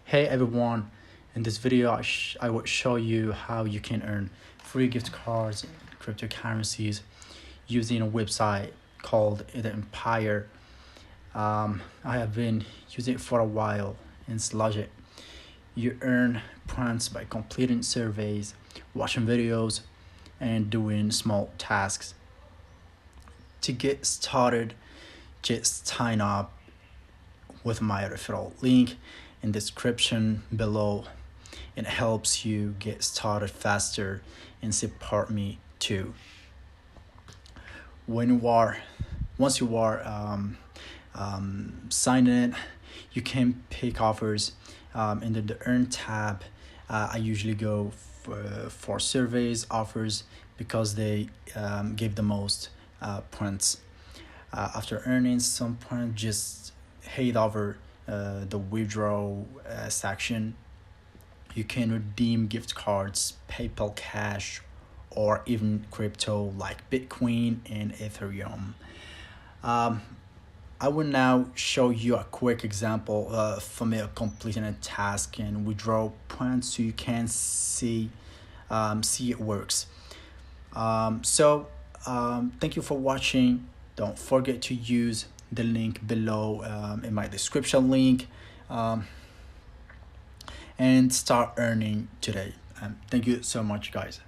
Hey everyone, in this video I will show you how you can earn free gift cards and cryptocurrencies using a website called The Empire. I have been using it for a while and it's legit. You earn points by completing surveys, watching videos, and doing small tasks. To get started, just sign up with my referral link in the description below. It helps you get started faster and support me too. Once you are signed in, you can pick offers. In the Earn tab, I usually go for surveys offers because they give the most points. After earning some points, just head over the withdraw section. You can redeem gift cards, PayPal Cash, or even crypto like Bitcoin and Ethereum. I will now show you a quick example for me completing a task and withdraw points so you can see it works. Thank you for watching. Don't forget to use the link below in my description link and start earning today. Thank you so much, guys.